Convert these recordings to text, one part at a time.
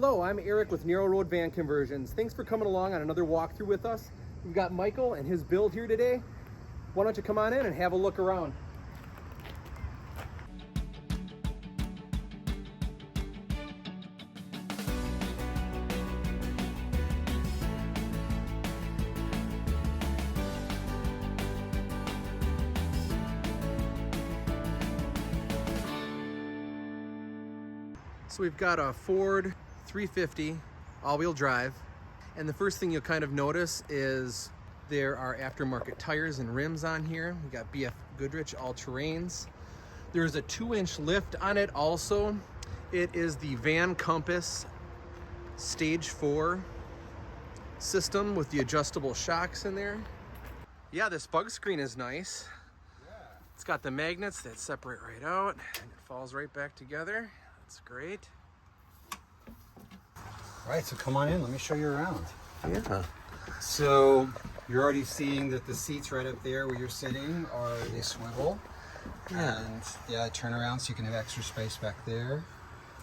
Hello, I'm Eric with Narrow Road Van Conversions. Thanks for coming along on another walkthrough with us. We've got Michael and his build here today. Why don't you come on in and have a look around. So we've got a Ford 350 all-wheel drive, and the first thing you'll kind of notice is there are aftermarket tires and rims on here. We got BF Goodrich all-terrains. There's a 2-inch lift on it also. It is the Van Compass Stage 4 system with the adjustable shocks in there. Yeah, this bug screen is nice. It's got the magnets that separate right out and it falls right back together. That's great. All right, so come on in. Let me show you around. Yeah. So you're already seeing that the seats right up there where you're sitting they swivel. Yeah. And yeah, turn around so you can have extra space back there.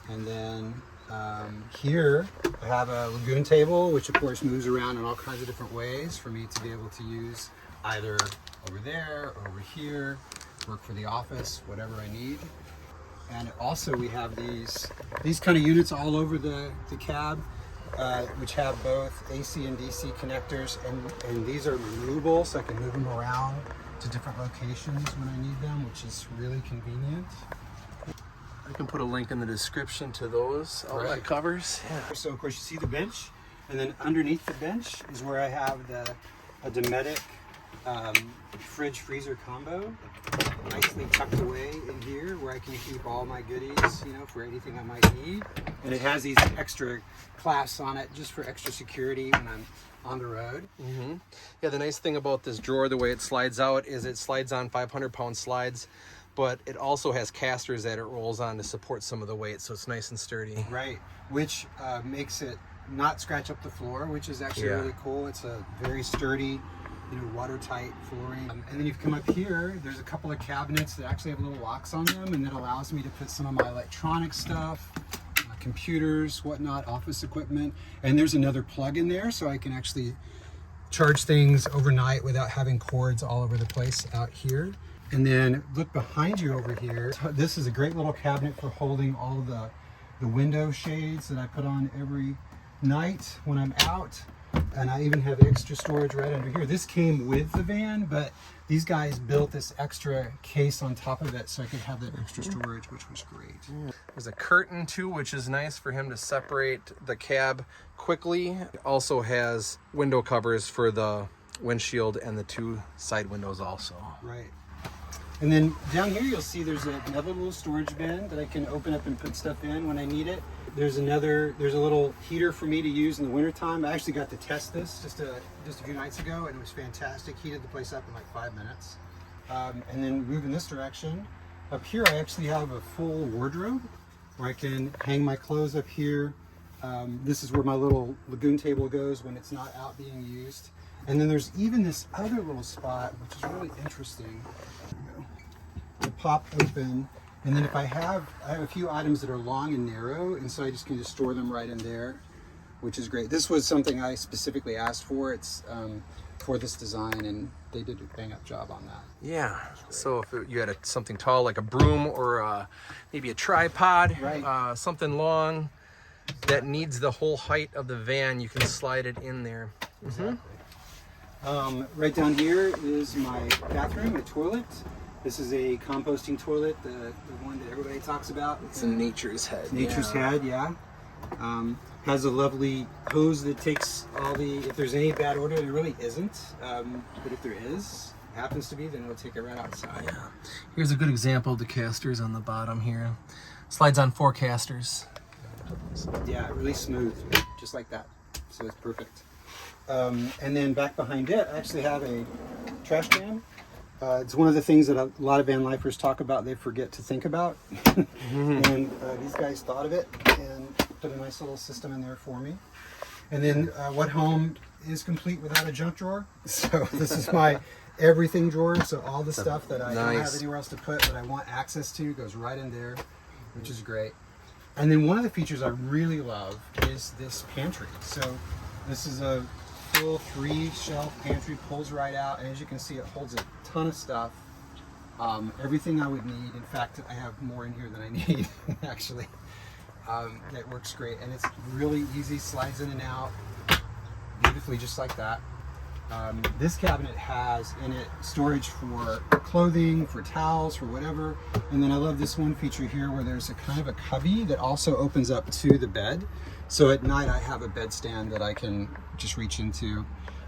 And then here I have a lagoon table, which of course moves around in all kinds of different ways for me to be able to use either over there or over here, work for the office, whatever I need. And also we have these kind of units all over the cab, which have both AC and DC connectors, and these are removable, so I can move them around to different locations when I need them, which is really convenient. I can put a link in the description to those outlet covers. Yeah. So of course you see the bench, and then underneath the bench is where I have a Dometic fridge freezer combo, nicely tucked away in here where I can keep all my goodies, you know, for anything I might need. And it has these extra clasps on it just for extra security when I'm on the road. Mm-hmm. Yeah, the nice thing about this drawer, the way it slides out, is it slides on 500-pound slides, but it also has casters that it rolls on to support some of the weight, so it's nice and sturdy. Right, which makes it not scratch up the floor, which is actually really cool. It's a very sturdy, you know, watertight flooring. And then you come up here, there's a couple of cabinets that actually have little locks on them, and that allows me to put some of my electronic stuff, computers, whatnot, office equipment. And there's another plug in there, so I can actually charge things overnight without having cords all over the place out here. And then look behind you over here. This is a great little cabinet for holding all the window shades that I put on every night when I'm out. And I even have extra storage right under here. This came with the van, but these guys built this extra case on top of it so I could have that extra storage, which was great. There's a curtain too, which is nice for him to separate the cab quickly. It also has window covers for the windshield and the 2 side windows also. Right. And then down here you'll see there's another little storage bin that I can open up and put stuff in when I need it. There's a little heater for me to use in the wintertime. I actually got to test this just a few nights ago, and it was fantastic. Heated the place up in like 5 minutes. And then move in this direction. Up here I actually have a full wardrobe where I can hang my clothes up here. This is where my little lagoon table goes when it's not out being used. And then there's even this other little spot, which is really interesting. To pop open, and then if I have a few items that are long and narrow, and so I just can store them right in there, which is great. This was something I specifically asked for. It's for this design, and they did a bang up job on that. Yeah, so if you had something tall like a broom or maybe a tripod, something long that needs the whole height of the van, you can slide it in there. Exactly. Right down here is my bathroom, my toilet. This is a composting toilet, the one that everybody talks about. It's a nature's head. Nature's head, yeah. Has a lovely hose that takes if there's any bad odor, there really isn't. But if there happens to be, then it'll take it right outside. Yeah. Here's a good example of the casters on the bottom here. Slides on 4 casters. Yeah, really smooth, just like that. So it's perfect. And then back behind it, I actually have a trash can. It's one of the things that a lot of van lifers talk about, they forget to think about. And these guys thought of it and put a nice little system in there for me. And then what home is complete without a junk drawer? So this is my everything drawer. So all the stuff that I don't have anywhere else to put that I want access to goes right in there, which is great. And then one of the features I really love is this pantry. So this is a full 3-shelf pantry, pulls right out, and as you can see, it holds a ton of stuff. Everything I would need. In fact, I have more in here than I need, actually. That works great, and it's really easy, slides in and out beautifully, just like that. This cabinet has in it storage for clothing, for towels, for whatever. And then I love this one feature here where there's a kind of a cubby that also opens up to the bed. So at night I have a bed stand that I can just reach into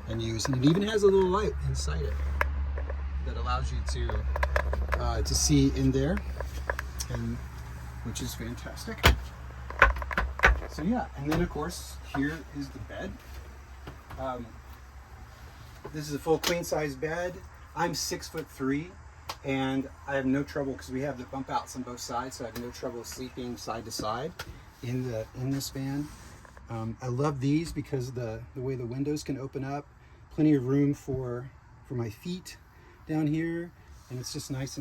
and use. And it even has a little light inside it that allows you to see in there, and which is fantastic. So yeah, and then of course here is the bed. This is a full queen size bed. I'm 6'3", and I have no trouble because we have the bump outs on both sides, so I have no trouble sleeping side to side in this van. I love these because the way the windows can open up, plenty of room for my feet down here, and it's just nice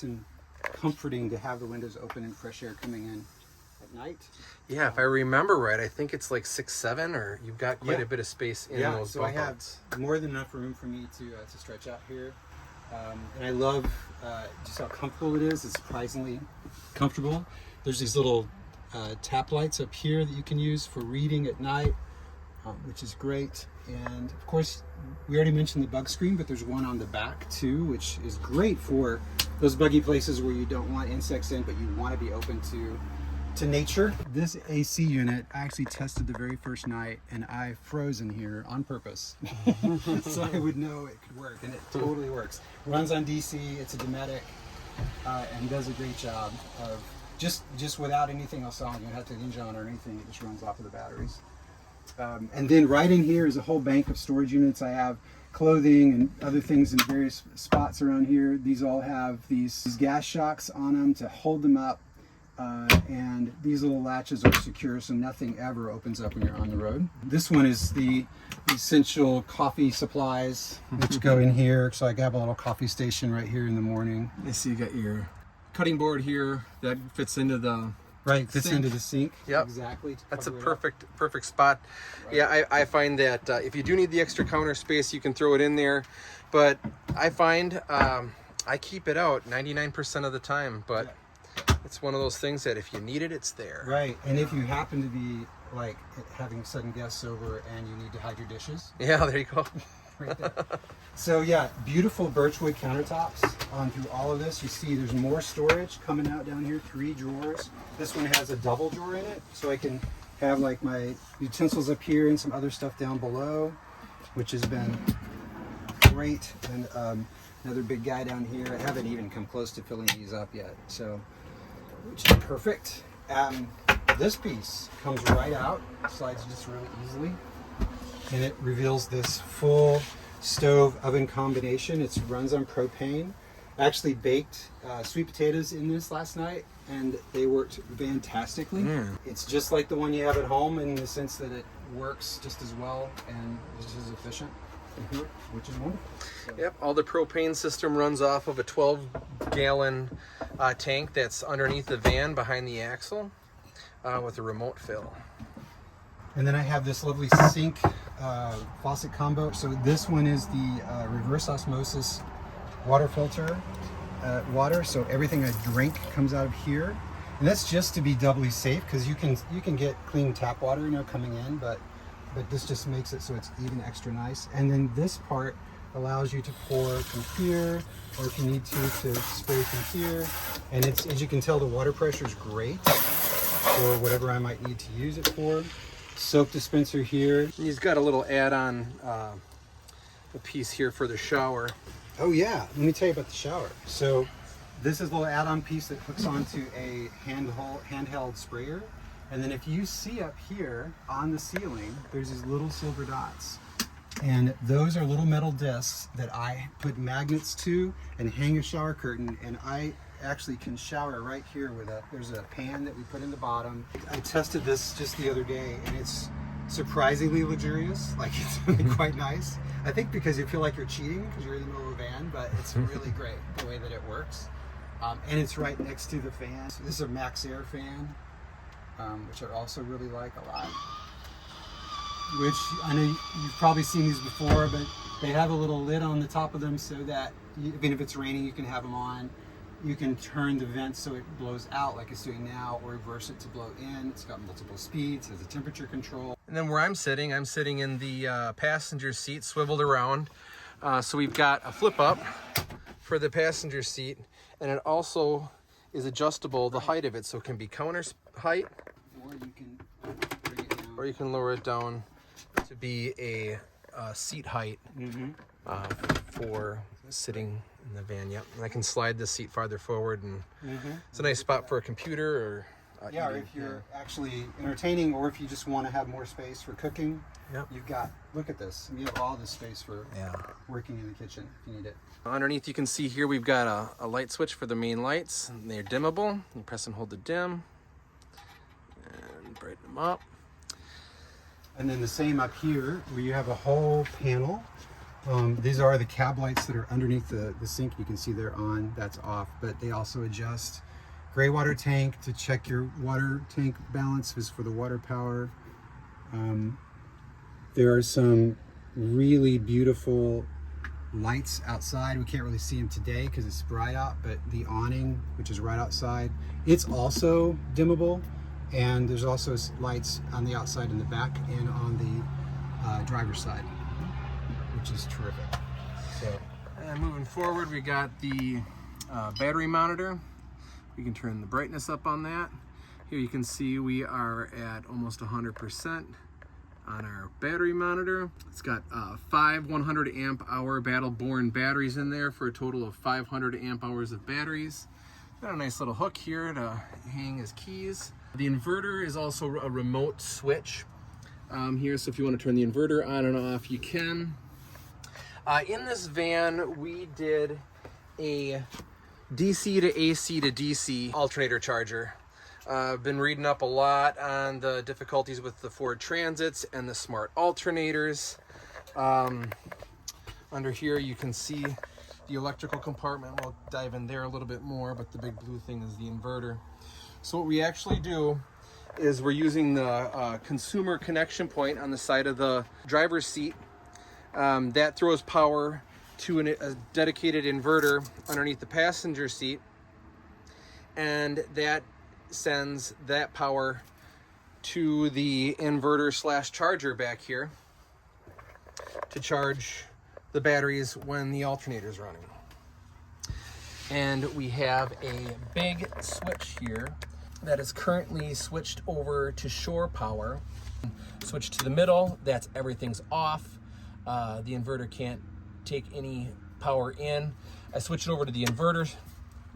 and comforting to have the windows open and fresh air coming in at night. Yeah, if I remember right, I think it's like 6'7", or you've got quite a bit of space in those so bump I have outs. more than enough room for me to stretch out here. And I love just how comfortable it is. It's surprisingly comfortable. There's these little tap lights up here that you can use for reading at night, which is great. And of course, we already mentioned the bug screen, but there's one on the back too, which is great for those buggy places where you don't want insects in, but you want to be open to nature. This AC unit I actually tested the very first night, and I froze in here on purpose so I would know it could work, and it totally works. Runs on DC, it's a Dometic, and does a great job of just without anything else on. You don't have to hinge on or anything, it just runs off of the batteries. And then right in here is a whole bank of storage units. I have clothing and other things in various spots around here. These all have these gas shocks on them to hold them up. And these little latches are secure, so nothing ever opens up when you're on the road. This one is the essential coffee supplies which go in here. So I have a little coffee station right here in the morning. I see you got your cutting board here that fits into the Fits sink. into the sink. Yep. Exactly. That's a perfect spot. Right. Yeah, I find that if you do need the extra counter space, you can throw it in there. But I find I keep it out 99% of the time. But it's one of those things that if you need it, it's there. Right. And if you happen to be like having sudden guests over and you need to hide your dishes. Yeah, there you go. Right there. So yeah, beautiful birchwood countertops on through all of this. You see there's more storage coming out down here, 3 drawers. This one has a double drawer in it, so I can have like my utensils up here and some other stuff down below, which has been great. And another big guy down here. I haven't even come close to filling these up yet, so which is perfect. This piece comes right out, slides just really easily, and it reveals this full stove oven combination. It runs on propane. I actually baked sweet potatoes in this last night, and they worked fantastically. It's just like the one you have at home in the sense that it works just as well and just as efficient, which is wonderful. So. Yep, all the propane system runs off of a 12-gallon tank that's underneath the van behind the axle with a remote fill. And then I have this lovely sink faucet combo. So this one is the reverse osmosis water filter water. So everything I drink comes out of here. And that's just to be doubly safe, because you can get clean tap water, coming in, but this just makes it so it's even extra nice. And then this part allows you to pour from here, or if you need to spray from here. And it's, as you can tell, the water pressure is great for whatever I might need to use it for. Soap dispenser here. He's got a little add-on a piece here for the shower. Oh yeah, let me tell you about the shower. So this is a little add-on piece that hooks onto a handheld sprayer. And then if you see up here on the ceiling, there's these little silver dots. And those are little metal discs that I put magnets to and hang a shower curtain, and I actually can shower right here with there's a pan that we put in the bottom. I tested this just the other day, and it's surprisingly luxurious. Like, it's really quite nice. I think because you feel like you're cheating because you're in the middle of a van, but it's really great the way that it works. And it's right next to the fan. So this is a Max Air fan. which I also really like a lot. Which I know you've probably seen these before, but they have a little lid on the top of them so that even if it's raining, you can have them on. You can turn the vent so it blows out like it's doing now, or reverse it to blow in. It's got multiple speeds, has a temperature control. And then where I'm sitting in the passenger seat, swiveled around. So we've got a flip up for the passenger seat, and it also is adjustable, the height of it, so it can be counter height, Or you can bring it down. or you can lower it down to be a seat height for sitting in the van. Yep, and I can slide the seat farther forward, and it's a nice spot for a computer or Yeah, or if you're actually entertaining, or if you just want to have more space for cooking. Yep. You've got, look at this, you have all this space for working in the kitchen if you need it. Underneath, you can see here we've got a light switch for the main lights, and they're dimmable. You press and hold to dim and brighten them up. And then the same up here, where you have a whole panel. These are the cab lights that are underneath the sink. You can see they're on, that's off, but they also adjust. Gray water tank to check your water tank balance is for the water power. There are some really beautiful lights outside. We can't really see them today because it's bright out, but the awning, which is right outside, it's also dimmable. And there's also lights on the outside in the back and on the driver's side, which is terrific. So, and moving forward, we got the battery monitor. We can turn the brightness up on that. Here you can see we are at almost 100% on our battery monitor. It's got 5 100 amp hour battle-born batteries in there for a total of 500 amp hours of batteries. Got a nice little hook here to hang his keys. The inverter is also a remote switch here, so if you want to turn the inverter on and off, you can. In this van, we did a DC to AC to DC alternator charger. I've been reading up a lot on the difficulties with the Ford Transits and the smart alternators. Under here you can see the electrical compartment. We'll dive in there a little bit more, but the big blue thing is the inverter. So what we actually do is we're using the consumer connection point on the side of the driver's seat. That throws power to a dedicated inverter underneath the passenger seat, and that sends that power to the inverter slash charger back here to charge the batteries when the alternator is running. And we have a big switch here that is currently switched over to shore power. Switch to the middle, that's everything's off. The inverter can't take any power in. I switch it over to the inverter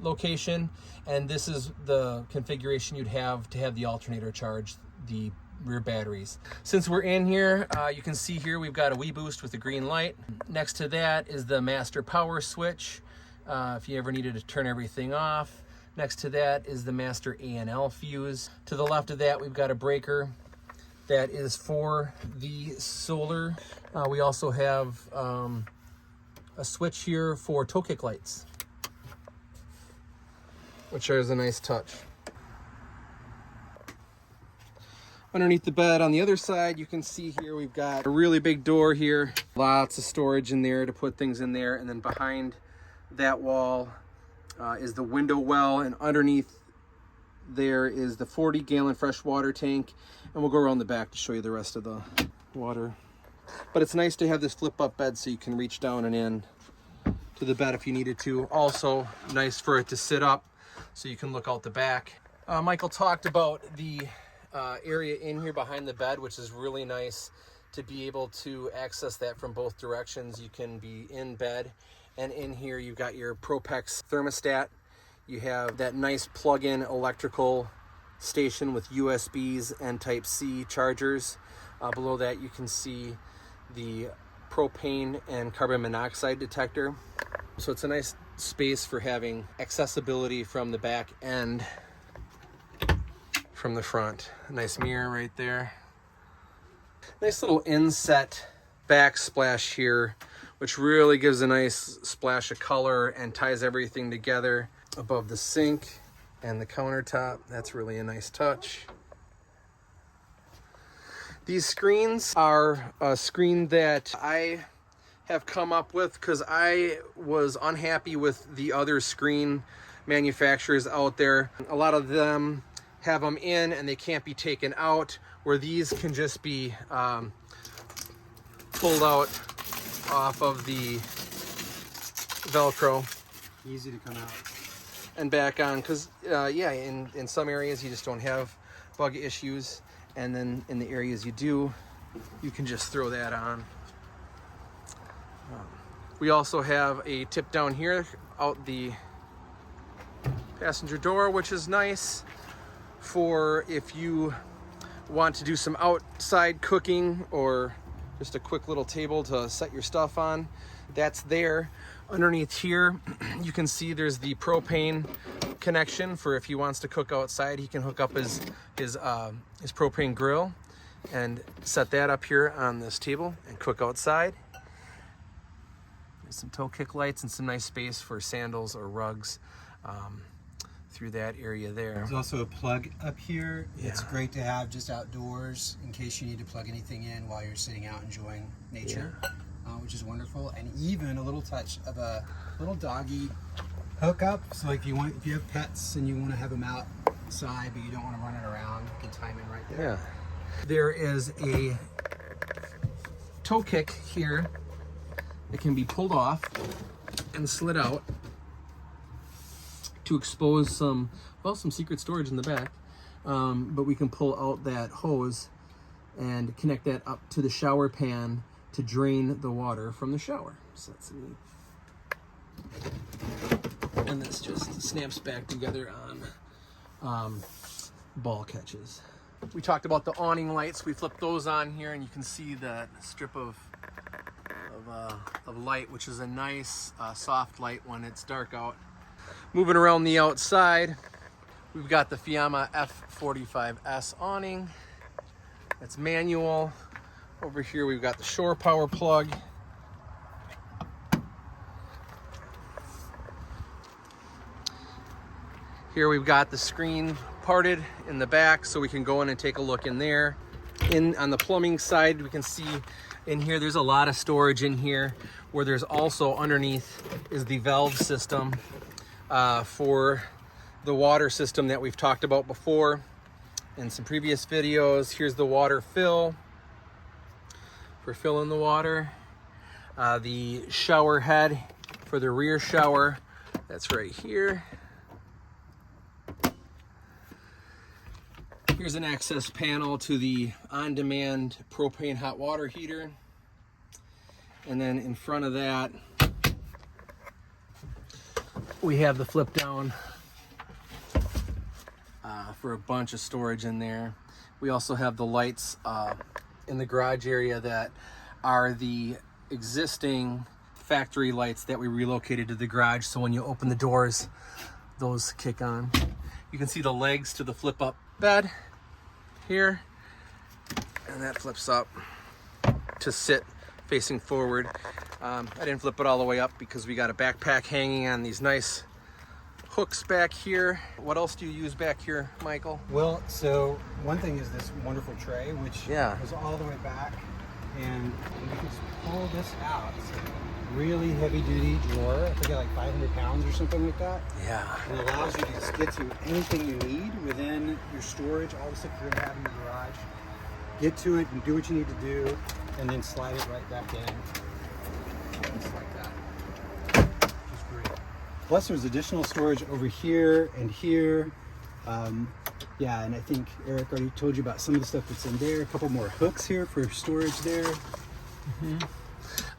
location, and this is the configuration you'd have to have the alternator charge the rear batteries. Since we're in here, you can see here we've got a WeBoost with a green light. Next to that is the master power switch, if you ever needed to turn everything off. Next to that is the master A&L fuse. To the left of that, we've got a breaker that is for the solar. We also have a switch here for toe kick lights, which is a nice touch. Underneath the bed on the other side, you can see here we've got a really big door here. Lots of storage in there to put things in there. And then behind that wall is the window well, and underneath there is the 40-gallon fresh water tank. And we'll go around the back to show you the rest of the water. But it's nice to have this flip-up bed so you can reach down and in to the bed if you needed to. Also nice for it to sit up so you can look out the back. Michael talked about the area in here behind the bed, which is really nice to be able to access that from both directions. You can be in bed, and in here you've got your Propex thermostat. You have that nice plug-in electrical station with USBs and Type-C chargers. Below that you can see the propane and carbon monoxide detector. So it's a nice space for having accessibility from the back and from the front. A nice mirror right there. Nice little inset backsplash here, which really gives a nice splash of color and ties everything together above the sink and the countertop. That's really a nice touch. These screens are a screen that I have come up with because I was unhappy with the other screen manufacturers out there. A lot of them have them in and they can't be taken out, where these can just be pulled out off of the Velcro. Easy to come out. And back on, because yeah, in some areas you just don't have bug issues, and then in the areas you do, you can just throw that on. We also have a tip down here out the passenger door, which is nice for if you want to do some outside cooking or just a quick little table to set your stuff on. That's there. Underneath here, you can see there's the propane connection for if he wants to cook outside. He can hook up his propane grill and set that up here on this table and cook outside. There's some toe kick lights and some nice space for sandals or rugs through that area there. There's also a plug up here. Yeah. It's great to have just outdoors in case you need to plug anything in while you're sitting out enjoying nature. Yeah. Which is wonderful, and even a little touch of a little doggy hookup. So like if you have pets and you want to have them outside, but you don't want to run it around, you can time in right there. Yeah. There is a toe kick here that can be pulled off and slid out to expose some secret storage in the back. But we can pull out that hose and connect that up to the shower pan to drain the water from the shower. So that's neat. And this just snaps back together on ball catches. We talked about the awning lights. We flipped those on here and you can see that strip of light, which is a nice soft light when it's dark out. Moving around the outside, we've got the Fiamma F45S awning. It's manual. Over here we've got the shore power plug. Here we've got the screen parted in the back so we can go in and take a look in there. On the plumbing side, we can see in here there's a lot of storage in here, where there's also underneath is the valve system for the water system that we've talked about before in some previous videos. Here's the water fill for filling the water. The shower head for the rear shower, that's right here. Here's an access panel to the on-demand propane hot water heater. And then in front of that, we have the flip down for a bunch of storage in there. We also have the lights in the garage area that are the existing factory lights that we relocated to the garage. So when you open the doors, those kick on. You can see the legs to the flip up bed here, and that flips up to sit facing forward. I didn't flip it all the way up because we got a backpack hanging on these nice hooks back here. What else do you use back here, Michael? Well, so one thing is this wonderful tray, which goes all the way back, and we can just pull this out. It's a really heavy-duty drawer. I think like 500 pounds or something like that. Yeah. And it allows you to just get to anything you need within your storage, all the stuff you're gonna have in your garage. Get to it and do what you need to do, and then slide it right back in. Just like that. Which is great. Plus there's additional storage over here and here. Yeah, and I think Eric already told you about some of the stuff that's in there. A couple more hooks here for storage there. Mm-hmm.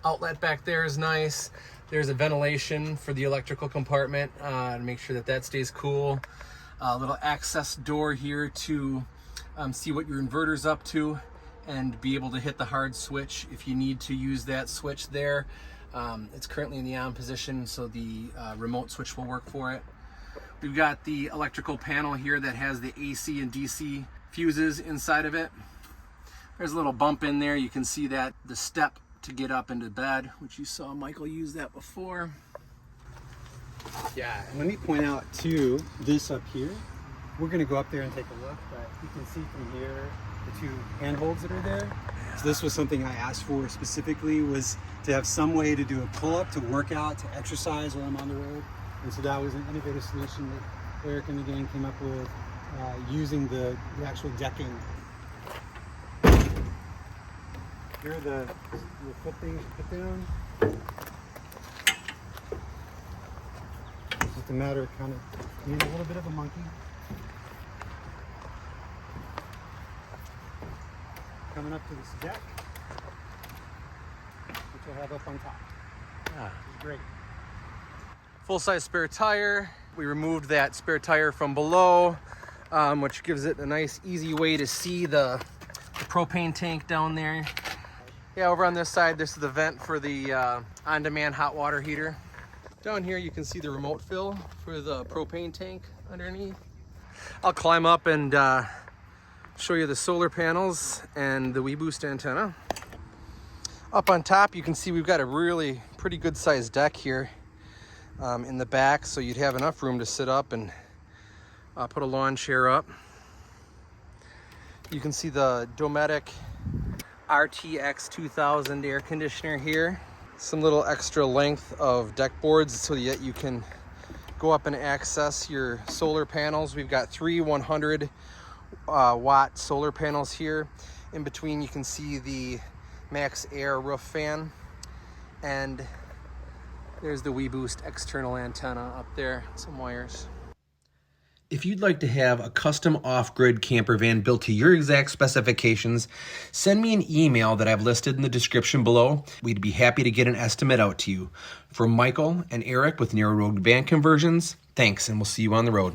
Outlet back there is nice. There's a ventilation for the electrical compartment to make sure that that stays cool. A little access door here to see what your inverter's up to and be able to hit the hard switch if you need to use that switch there. It's currently in the on position, so the remote switch will work for it. We've got the electrical panel here that has the AC and DC fuses inside of it. There's a little bump in there. You can see that the step to get up into bed, which you saw Michael use that before. Yeah, and let me point out too, this up here, we're gonna go up there and take a look, but you can see from here, the two handholds that are there. So this was something I asked for specifically, was to have some way to do a pull-up, to work out, to exercise while I'm on the road. And so that was an innovative solution that Eric and the gang came up with, using the actual decking. Here are the foot things you put down. It's just a matter of kind of being a little bit of a monkey. Coming up to this deck, which we'll have up on top. Ah. Which is great. Full-size spare tire. We removed that spare tire from below, which gives it a nice, easy way to see the propane tank down there. Yeah, over on this side, this is the vent for the on-demand hot water heater. Down here, you can see the remote fill for the propane tank underneath. I'll climb up and show you the solar panels and the WeBoost antenna. Up on top, you can see we've got a really pretty good sized deck here in the back, so you'd have enough room to sit up and put a lawn chair up. You can see the Dometic RTX 2000 air conditioner here. Some little extra length of deck boards so that you can go up and access your solar panels. We've got 3 100 watt solar panels here. In between, you can see the Max Air roof fan, and there's the WeBoost external antenna up there, some wires. If you'd like to have a custom off-grid camper van built to your exact specifications, send me an email that I've listed in the description below. We'd be happy to get an estimate out to you. For Michael and Eric with Narrow Road Van Conversions, thanks, and we'll see you on the road.